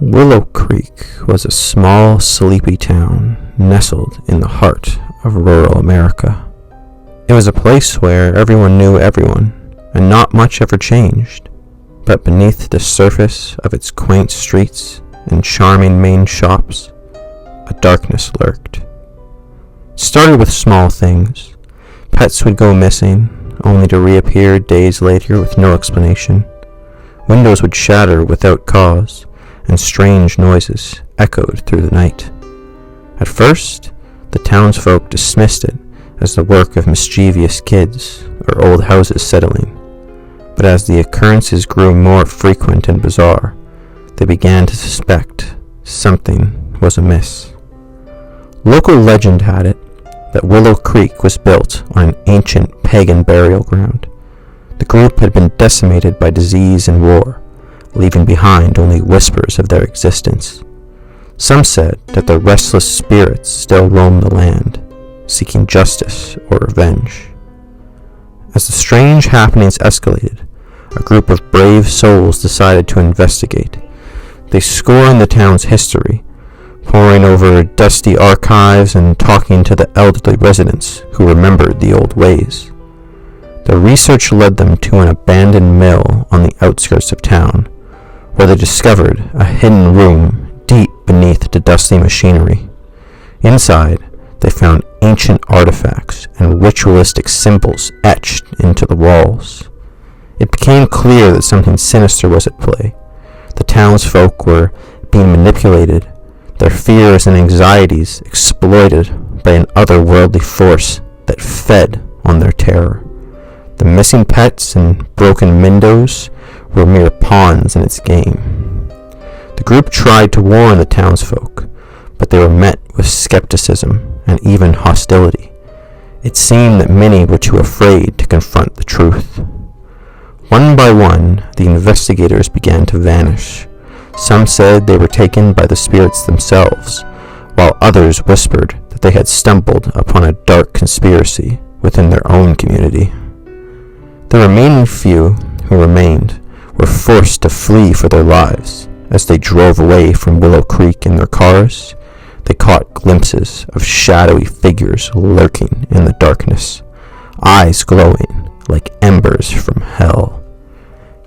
Willow Creek was a small, sleepy town nestled in the heart of rural America. It was a place where everyone knew everyone, and not much ever changed. But beneath the surface of its quaint streets and charming main shops, a darkness lurked. It started with small things. Pets would go missing, only to reappear days later with no explanation. Windows would shatter without cause, and strange noises echoed through the night. At first, the townsfolk dismissed it as the work of mischievous kids or old houses settling, but as the occurrences grew more frequent and bizarre, they began to suspect something was amiss. Local legend had it that Willow Creek was built on an ancient pagan burial ground. The group had been decimated by disease and war, leaving behind only whispers of their existence. Some said that the restless spirits still roamed the land, seeking justice or revenge. As the strange happenings escalated, a group of brave souls decided to investigate. They scourned the town's history, poring over dusty archives and talking to the elderly residents who remembered the old ways. Their research led them to an abandoned mill on the outskirts of town, where they discovered a hidden room deep beneath the dusty machinery. Inside, they found ancient artifacts and ritualistic symbols etched into the walls. It became clear that something sinister was at play. The townsfolk were being manipulated, their fears and anxieties exploited by an otherworldly force that fed on their terror. The missing pets and broken windows were mere pawns in its game. The group tried to warn the townsfolk, but they were met with skepticism and even hostility. It seemed that many were too afraid to confront the truth. One by one, the investigators began to vanish. Some said they were taken by the spirits themselves, while others whispered that they had stumbled upon a dark conspiracy within their own community. The remaining few who remained were forced to flee for their lives. As they drove away from Willow Creek in their cars, they caught glimpses of shadowy figures lurking in the darkness, eyes glowing like embers from hell.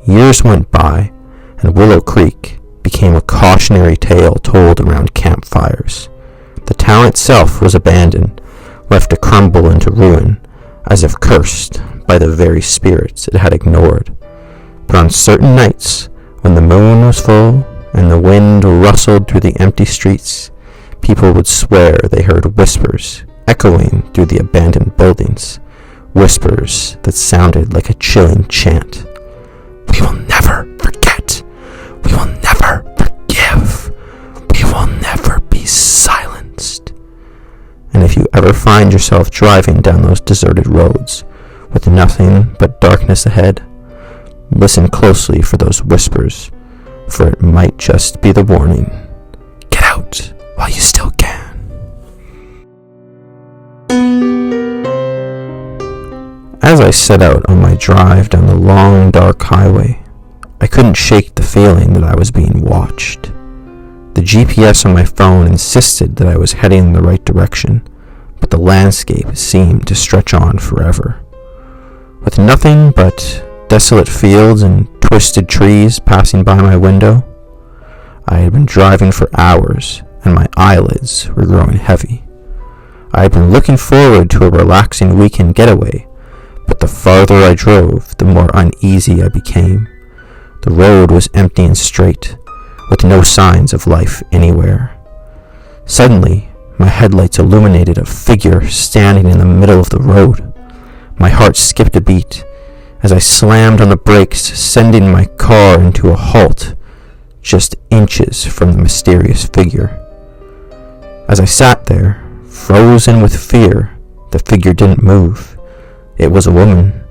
Years went by, and Willow Creek became a cautionary tale told around campfires. The town itself was abandoned, left to crumble into ruin, as if cursed by the very spirits it had ignored. But on certain nights, when the moon was full and the wind rustled through the empty streets, people would swear they heard whispers echoing through the abandoned buildings, whispers that sounded like a chilling chant. We will never forget. We will never forgive. We will never be silenced. And if you ever find yourself driving down those deserted roads with nothing but darkness ahead, listen closely for those whispers, for it might just be the warning. Get out while you still can. As I set out on my drive down the long, dark highway, I couldn't shake the feeling that I was being watched. The GPS on my phone insisted that I was heading in the right direction, but the landscape seemed to stretch on forever. With nothing but desolate fields and twisted trees passing by my window, I had been driving for hours, and my eyelids were growing heavy. I had been looking forward to a relaxing weekend getaway, but the farther I drove, the more uneasy I became. The road was empty and straight, with no signs of life anywhere. Suddenly, my headlights illuminated a figure standing in the middle of the road. My heart skipped a beat as I slammed on the brakes, sending my car into a halt just inches from the mysterious figure. As I sat there, frozen with fear, the figure didn't move. It was a woman,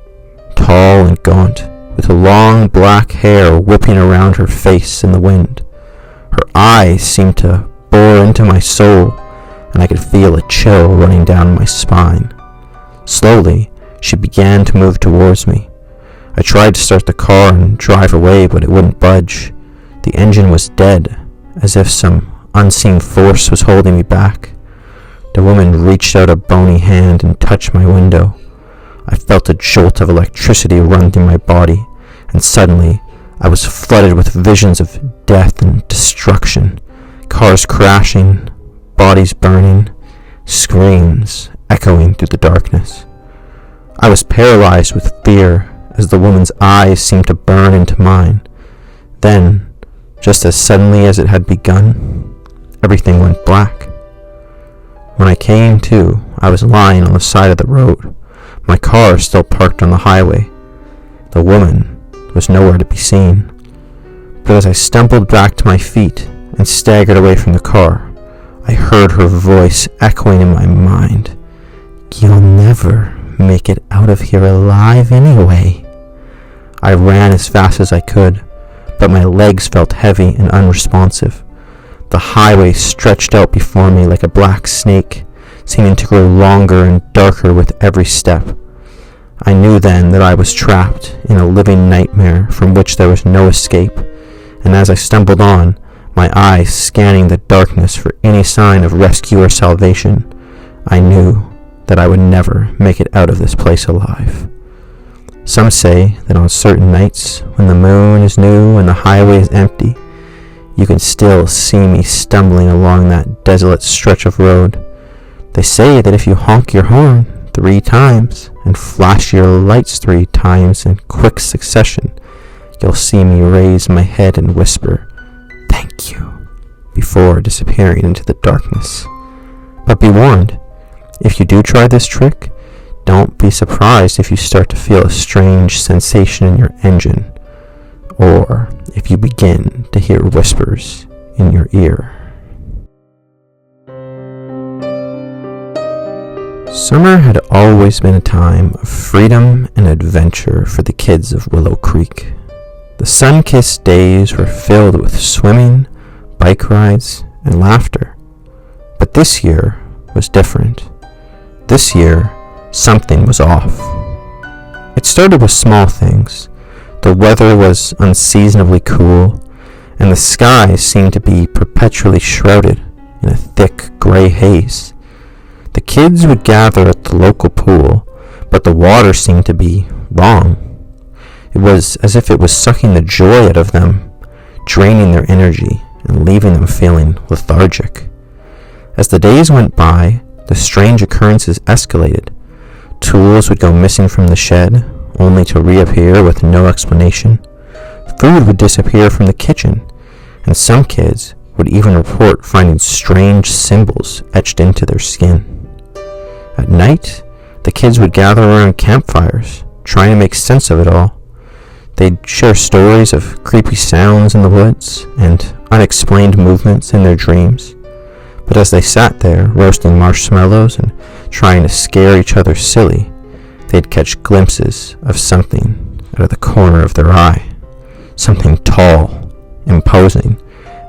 tall and gaunt, with long black hair whipping around her face in the wind. Her eyes seemed to bore into my soul, and I could feel a chill running down my spine. Slowly, she began to move towards me. I tried to start the car and drive away, but it wouldn't budge. The engine was dead, as if some unseen force was holding me back. The woman reached out a bony hand and touched my window. I felt a jolt of electricity run through my body, and suddenly I was flooded with visions of death and destruction. Cars crashing, bodies burning, screams echoing through the darkness. I was paralyzed with fear as the woman's eyes seemed to burn into mine. Then, just as suddenly as it had begun, everything went black. When I came to, I was lying on the side of the road, my car still parked on the highway. The woman was nowhere to be seen. But as I stumbled back to my feet and staggered away from the car, I heard her voice echoing in my mind. "You'll never make it out of here alive anyway." I ran as fast as I could, but my legs felt heavy and unresponsive. The highway stretched out before me like a black snake, seeming to grow longer and darker with every step. I knew then that I was trapped in a living nightmare from which there was no escape, and as I stumbled on, my eyes scanning the darkness for any sign of rescue or salvation, I knew that I would never make it out of this place alive. Some say that on certain nights, when the moon is new and the highway is empty, you can still see me stumbling along that desolate stretch of road. They say that if you honk your horn 3 times and flash your lights 3 times in quick succession, you'll see me raise my head and whisper, "Thank you," before disappearing into the darkness. But be warned, if you do try this trick, don't be surprised if you start to feel a strange sensation in your engine, or if you begin to hear whispers in your ear. Summer had always been a time of freedom and adventure for the kids of Willow Creek. The sun-kissed days were filled with swimming, bike rides, and laughter. But this year was different. This year, something was off. It started with small things. The weather was unseasonably cool, and the sky seemed to be perpetually shrouded in a thick gray haze. The kids would gather at the local pool, but the water seemed to be wrong. It was as if it was sucking the joy out of them, draining their energy and leaving them feeling lethargic. As the days went by, the strange occurrences escalated. Tools would go missing from the shed, only to reappear with no explanation. Food would disappear from the kitchen, and some kids would even report finding strange symbols etched into their skin. At night, the kids would gather around campfires, trying to make sense of it all. They'd share stories of creepy sounds in the woods and unexplained movements in their dreams. But as they sat there, roasting marshmallows and trying to scare each other silly, they'd catch glimpses of something out of the corner of their eye. Something tall, imposing,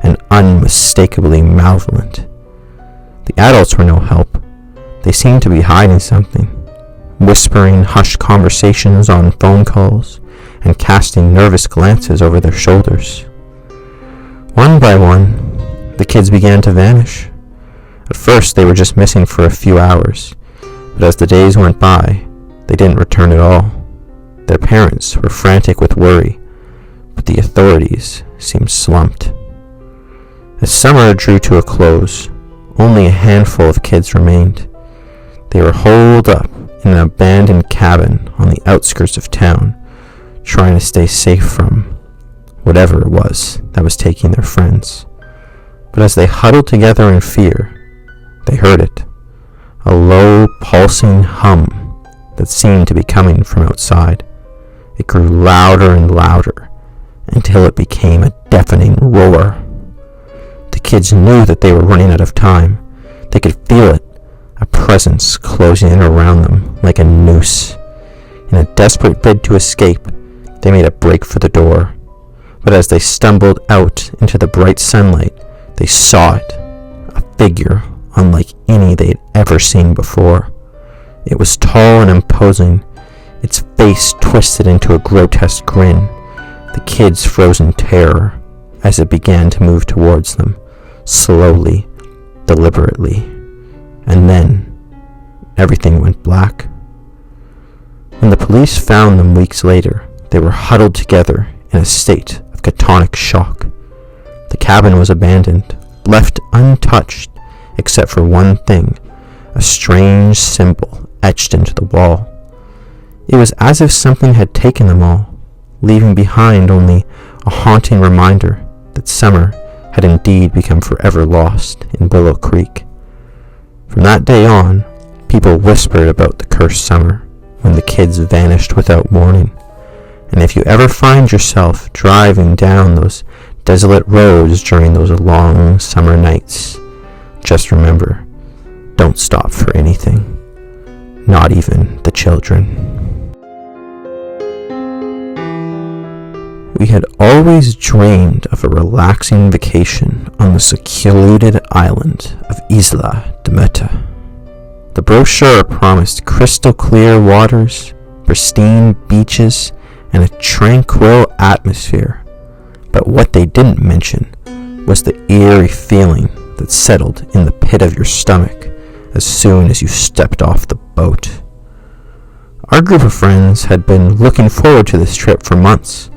and unmistakably malevolent. The adults were no help. They seemed to be hiding something, whispering hushed conversations on phone calls, and casting nervous glances over their shoulders. One by one, the kids began to vanish. At first, they were just missing for a few hours, but as the days went by, they didn't return at all. Their parents were frantic with worry, but the authorities seemed slumped. As summer drew to a close, only a handful of kids remained. They were holed up in an abandoned cabin on the outskirts of town, trying to stay safe from whatever it was that was taking their friends. But as they huddled together in fear, they heard it, a low, pulsing hum that seemed to be coming from outside. It grew louder and louder until it became a deafening roar. The kids knew that they were running out of time. They could feel it, a presence closing in around them like a noose. In a desperate bid to escape, they made a break for the door. But as they stumbled out into the bright sunlight, they saw it, a figure unlike any they had ever seen before. It was tall and imposing, its face twisted into a grotesque grin. The kids froze in terror. as it began to move towards them, slowly, deliberately. And then, everything went black. When the police found them weeks later, they were huddled together in a state of catatonic shock. The cabin was abandoned, left untouched, except for one thing, a strange symbol etched into the wall. It was as if something had taken them all, leaving behind only a haunting reminder that summer had indeed become forever lost in Willow Creek. From that day on, people whispered about the cursed summer when the kids vanished without warning. And if you ever find yourself driving down those desolate roads during those long summer nights, just remember, don't stop for anything, not even the children. We had always dreamed of a relaxing vacation on the secluded island of Isla de Meta. The brochure promised crystal clear waters, pristine beaches, and a tranquil atmosphere. But what they didn't mention was the eerie feeling that settled in the pit of your stomach as soon as you stepped off the boat. Our group of friends had been looking forward to this trip for months.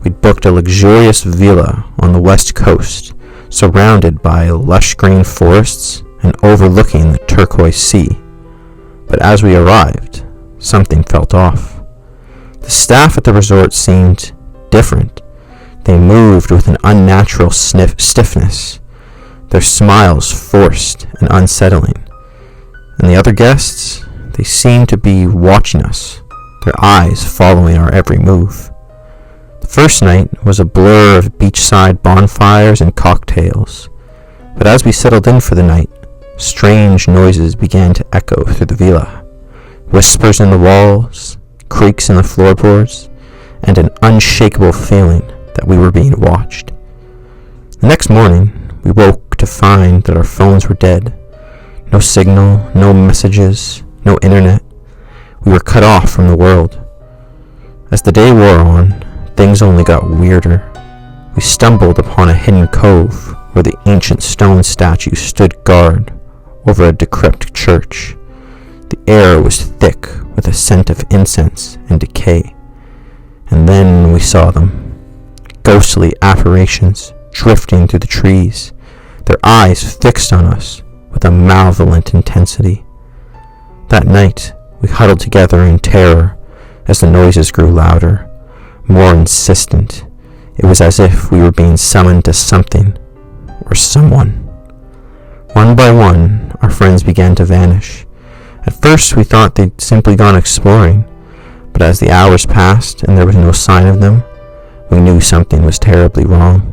We'd booked a luxurious villa on the west coast, surrounded by lush green forests and overlooking the turquoise sea. But as we arrived, something felt off. The staff at the resort seemed different. They moved with an unnatural stiffness, their smiles forced and unsettling. And the other guests, they seemed to be watching us, their eyes following our every move. The first night was a blur of beachside bonfires and cocktails, but as we settled in for the night, strange noises began to echo through the villa. Whispers in the walls, creaks in the floorboards, and an unshakable feeling that we were being watched. The next morning, we woke to find that our phones were dead. No signal, no messages, no internet. We were cut off from the world. As the day wore on, things only got weirder. We stumbled upon a hidden cove where the ancient stone statue stood guard over a decrepit church. The air was thick with a scent of incense and decay. And then we saw them, ghostly apparitions drifting through the trees, their eyes fixed on us with a malevolent intensity. That night, we huddled together in terror as the noises grew louder, more insistent. It was as if we were being summoned to something or someone. One by one, our friends began to vanish. At first, we thought they'd simply gone exploring, but as the hours passed and there was no sign of them, we knew something was terribly wrong.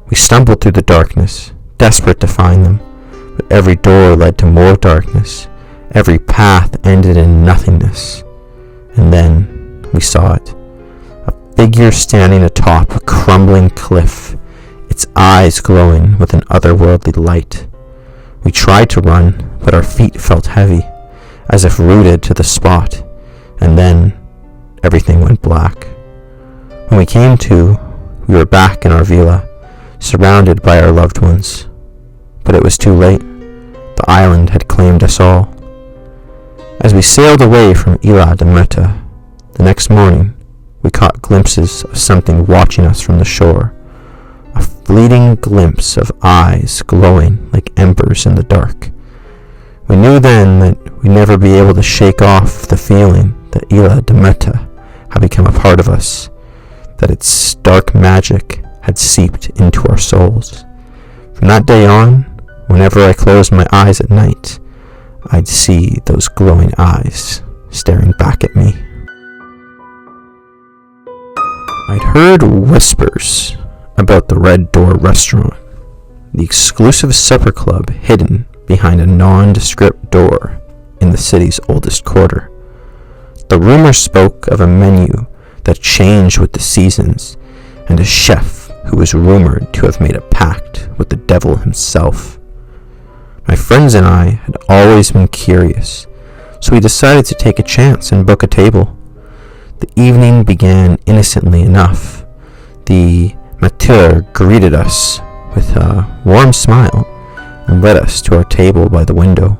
We stumbled through the darkness, desperate to find them, but every door led to more darkness. Every path ended in nothingness. And then we saw it. Figure standing atop a crumbling cliff, its eyes glowing with an otherworldly light. We tried to run, but our feet felt heavy, as if rooted to the spot, and then everything went black. When we came to, we were back in our villa, surrounded by our loved ones. But it was too late. The island had claimed us all. As we sailed away from Isla de Meta, the next morning, we caught glimpses of something watching us from the shore, a fleeting glimpse of eyes glowing like embers in the dark. We knew then that we'd never be able to shake off the feeling that Isla de Meta had become a part of us, that its dark magic had seeped into our souls. From that day on, whenever I closed my eyes at night, I'd see those glowing eyes staring back at me. I'd heard whispers about the Red Door restaurant, the exclusive supper club hidden behind a nondescript door in the city's oldest quarter. The rumor spoke of a menu that changed with the seasons and a chef who was rumored to have made a pact with the devil himself. My friends and I had always been curious, so we decided to take a chance and book a table. The evening began innocently enough. The Matilda Mathilde greeted us with a warm smile and led us to our table by the window.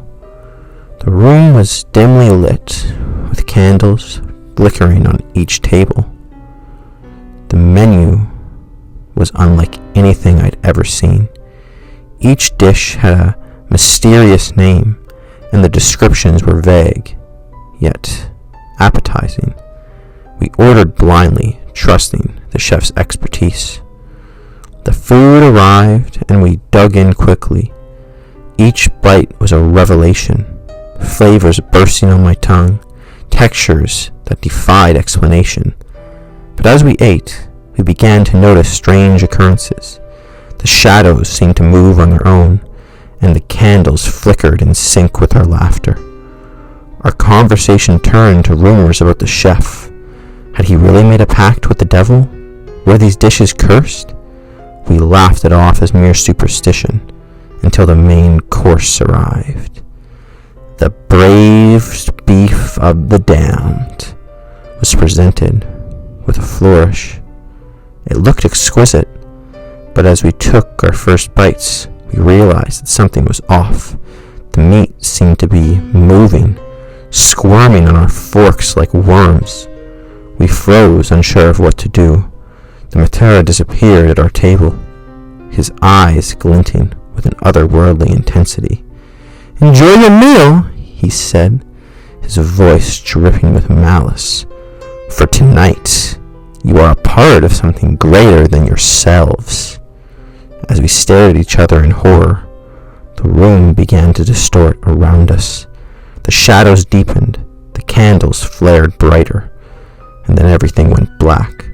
The room was dimly lit, with candles flickering on each table. The menu was unlike anything I'd ever seen. Each dish had a mysterious name, and the descriptions were vague, yet appetizing. We ordered blindly, trusting the chef's expertise. The food arrived, and we dug in quickly. Each bite was a revelation, flavors bursting on my tongue, textures that defied explanation. But as we ate, we began to notice strange occurrences. The shadows seemed to move on their own, and the candles flickered in sync with our laughter. Our conversation turned to rumors about the chef. Had he really made a pact with the devil? Were these dishes cursed? We laughed it off as mere superstition until the main course arrived. The braised beef of the damned was presented with a flourish. It looked exquisite, but as we took our first bites, we realized that something was off. The meat seemed to be moving, squirming on our forks like worms. We froze, unsure of what to do. The Matera disappeared at our table, his eyes glinting with an otherworldly intensity. "Enjoy your meal," he said, his voice dripping with malice. "For tonight, you are a part of something greater than yourselves." As we stared at each other in horror, the room began to distort around us. The shadows deepened, the candles flared brighter, and then everything went black.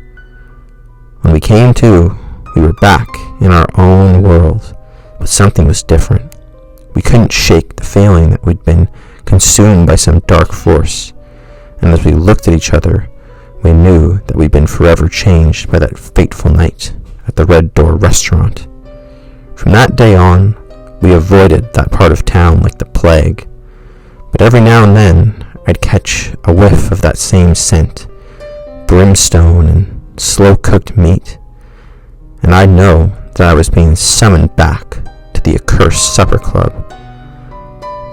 When we came to, we were back in our own world, but something was different. We couldn't shake the feeling that we'd been consumed by some dark force, and as we looked at each other, we knew that we'd been forever changed by that fateful night at the Red Door restaurant. From that day on, we avoided that part of town like the plague, but every now and then I'd catch a whiff of that same scent, brimstone and slow-cooked meat, and I'd know that I was being summoned back to the accursed supper club.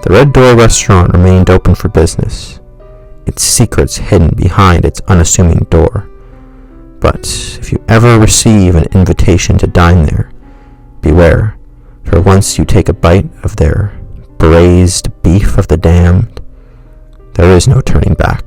The Red Door restaurant remained open for business, its secrets hidden behind its unassuming door. But if you ever receive an invitation to dine there, beware, for once you take a bite of their braised beef of the damned, there is no turning back.